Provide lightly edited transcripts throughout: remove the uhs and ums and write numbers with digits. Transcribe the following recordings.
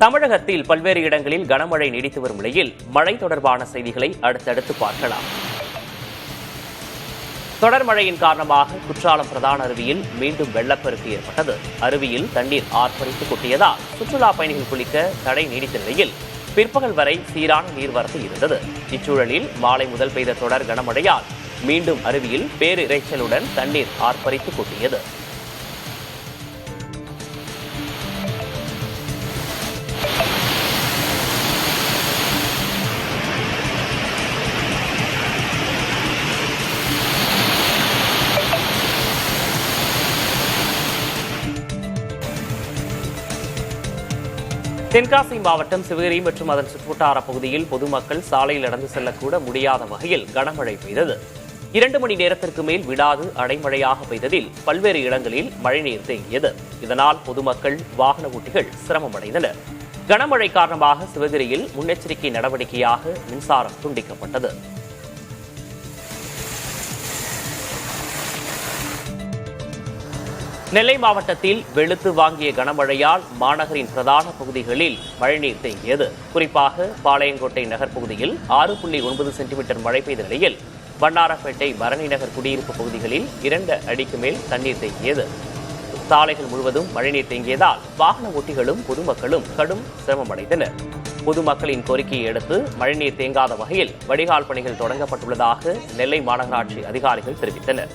தமிழகத்தில் பல்வேறு இடங்களில் கனமழை நீடித்து வரும் நிலையில் மழை தொடர்பான செய்திகளை அடுத்தடுத்து பார்க்கலாம். தொடர் மழையின் காரணமாக குற்றாலம் பிரதான அருவியில் மீண்டும் வெள்ளப்பெருக்கு ஏற்பட்டது. அருவியில் தண்ணீர் ஆர்ப்பரித்து கொட்டியதால் சுற்றுலா பயணிகள் குளிக்க தடை நீடித்த நிலையில் பிற்பகல் வரை சீரான நீர்வரத்து இருந்தது. இச்சூழலில் மாலை முதல் பெய்த தொடர் கனமழையால் மீண்டும் அருவியில் பேரிரைச்சலுடன் தண்ணீர் ஆர்ப்பரித்து கொட்டியது. தென்காசி மாவட்டம் சிவகிரி மற்றும் அதன் சுற்றுவட்டார பகுதியில் பொதுமக்கள் சாலையில் நடந்து செல்லக்கூட முடியாத வகையில் கனமழை பெய்தது. 2 மணி நேரத்திற்கு மேல் விடாது அடைமழையாக பெய்ததில் பல்வேறு இடங்களில் மழைநீர் தேங்கியது. இதனால் பொதுமக்கள், வாகன ஓட்டிகள் சிரமமடைந்தனர். கனமழை காரணமாக சிவகிரியில் முன்னெச்சரிக்கை நடவடிக்கையாக மின்சாரம் துண்டிக்கப்பட்டது. நெல்லை மாவட்டத்தில் வெளுத்து வாங்கிய கனமழையால் மாநகரின் பிரதான பகுதிகளில் மழைநீர் தேங்கியது. குறிப்பாக பாளையங்கோட்டை நகர் பகுதியில் 6.9 சென்டிமீட்டர் மழை பெய்த நிலையில் வண்ணாரப்பேட்டை பரணி நகர் குடியிருப்பு பகுதிகளில் 2 அடிக்கு மேல் தண்ணீர் தேங்கியது. சாலைகள் முழுவதும் மழைநீர் தேங்கியதால் வாகன ஓட்டிகளும் பொதுமக்களும் கடும் சிரமமடைந்தனர். பொதுமக்களின் கோரிக்கையை அடுத்து மழைநீர் தேங்காத வகையில் வடிகால் பணிகள் தொடங்கப்பட்டுள்ளதாக நெல்லை மாநகராட்சி அதிகாரிகள் தெரிவித்தனர்.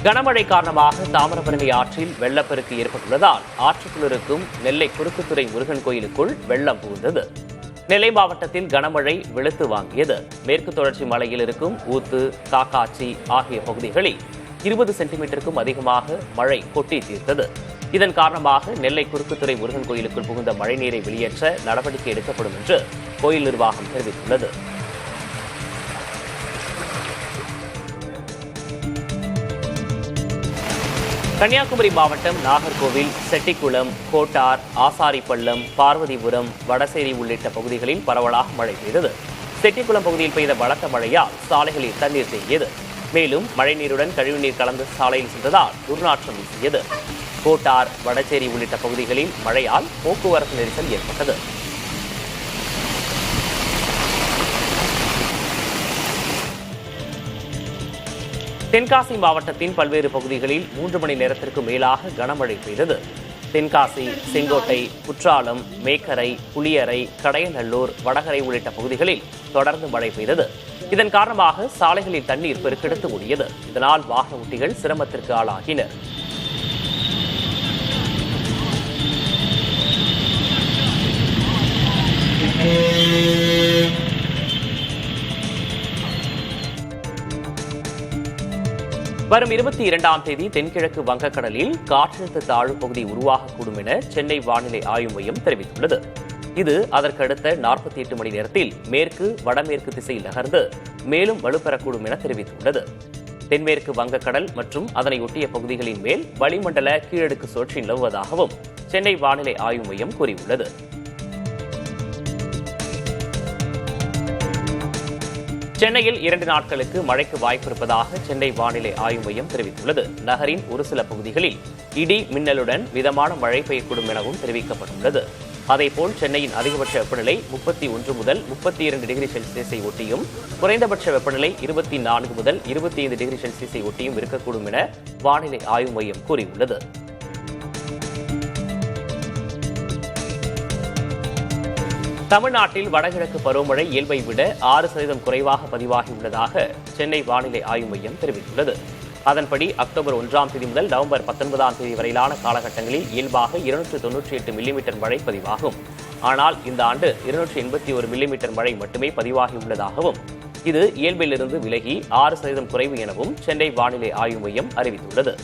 கனமழை காரணமாக தாமிரபரணி ஆற்றில் வெள்ளப்பெருக்கு ஏற்பட்டுள்ளதால் ஆற்றுக்குள் இருக்கும் நெல்லை குறுக்குத்துறை முருகன் கோயிலுக்குள் வெள்ளம் புகுந்தது. நெல்லை மாவட்டத்தில் கனமழை வெளுத்து வாங்கியது. மேற்கு தொடர்ச்சி மலையில் இருக்கும் ஊத்து, காக்காச்சி ஆகிய பகுதிகளில் 20 சென்டிமீட்டருக்கும் அதிகமாக மழை கொட்டி தீர்த்தது. இதன் காரணமாக நெல்லை குறுக்குத்துறை முருகன் கோயிலுக்குள் புகுந்த மழைநீரை வெளியேற்ற நடவடிக்கை எடுக்கப்படும் என்று கோயில் நிர்வாகம் தெரிவித்துள்ளது. கன்னியாகுமரி மாவட்டம் நாகர்கோவில், செட்டிக்குளம், கோட்டார், ஆசாரிப்பள்ளம், பார்வதிபுரம், வடசேரி உள்ளிட்ட பகுதிகளில் பரவலாக மழை பெய்தது. செட்டிக்குளம் பகுதியில் பெய்த பலத்த மழையால் சாலைகளில் தண்ணீர் தேங்கியது. மேலும் மழைநீருடன் கழிவுநீர் கலந்து சாலையில் சென்றதால் துர்நாற்றம் வீசியது. கோட்டார், வடசேரி உள்ளிட்ட பகுதிகளில் மழையால் போக்குவரத்து நெரிசல் ஏற்பட்டது. தென்காசி மாவட்டத்தின் பல்வேறு பகுதிகளில் 3 மணி நேரத்திற்கு மேலாக கனமழை பெய்தது. தென்காசி, செங்கோட்டை, குற்றாலம், மேக்கரை, புளியரை, கடையநல்லூர், வடகரை உள்ளிட்ட பகுதிகளில் தொடர்ந்து மழை பெய்தது. இதன் காரணமாக சாலைகளில் தண்ணீர் பெருக்கெடுத்து ஓடியது. இதனால் வாகன ஓட்டிகள் சிரமத்திற்கு ஆளாகினர். வரும் 22ஆம் தேதி தென்கிழக்கு வங்கக்கடலில் காற்றழுத்த தாழ்வு பகுதி உருவாகக்கூடும் என சென்னை வானிலை ஆய்வு மையம் தெரிவித்துள்ளது. இது அதற்கடுத்த 48 மணி நேரத்தில் மேற்கு, வடமேற்கு திசையில் நகர்ந்து மேலும் வலுப்பெறக்கூடும் என தெரிவித்துள்ளது. தென்மேற்கு வங்கக்கடல் மற்றும் அதனை ஒட்டிய பகுதிகளின் மேல் வளிமண்டல கீழடுக்கு சுழற்சி நிலவுவதாகவும் சென்னை வானிலை ஆய்வு மையம் கூறியுள்ளது. சென்னையில் 2 நாட்களுக்கு மழைக்கு வாய்ப்பு இருப்பதாக சென்னை வானிலை ஆய்வு மையம் தெரிவித்துள்ளது. நகரின் ஒரு சில பகுதிகளில் இடி மின்னலுடன் மிதமான மழை பெய்யக்கூடும் எனவும் தெரிவிக்கப்பட்டுள்ளது. அதேபோல் சென்னையின் அதிகபட்ச வெப்பநிலை 31 முதல் 32 டிகிரி செல்சியஸை ஒட்டியும், குறைந்தபட்ச வெப்பநிலை 24 முதல் 25 டிகிரி செல்சியஸை ஒட்டியும் இருக்கக்கூடும் என வானிலை ஆய்வு மையம் கூறியுள்ளது. தமிழ்நாட்டில் வடகிழக்கு பருவமழை இயல்பை விட 6% குறைவாக பதிவாகியுள்ளதாக சென்னை வானிலை ஆய்வு மையம் தெரிவித்துள்ளது. அதன்படி அக்டோபர் 1ஆம் தேதி முதல் நவம்பர் 19ஆம் தேதி வரையிலான காலகட்டங்களில் இயல்பாக 298 மில்லிமீட்டர் மழை பதிவாகும். ஆனால் இந்த ஆண்டு 281 மில்லிமீட்டர் மழை மட்டுமே பதிவாகியுள்ளதாகவும், இது இயல்பிலிருந்து விலகி 6% குறைவு எனவும் சென்னை வானிலை ஆய்வு மையம் அறிவித்துள்ளது.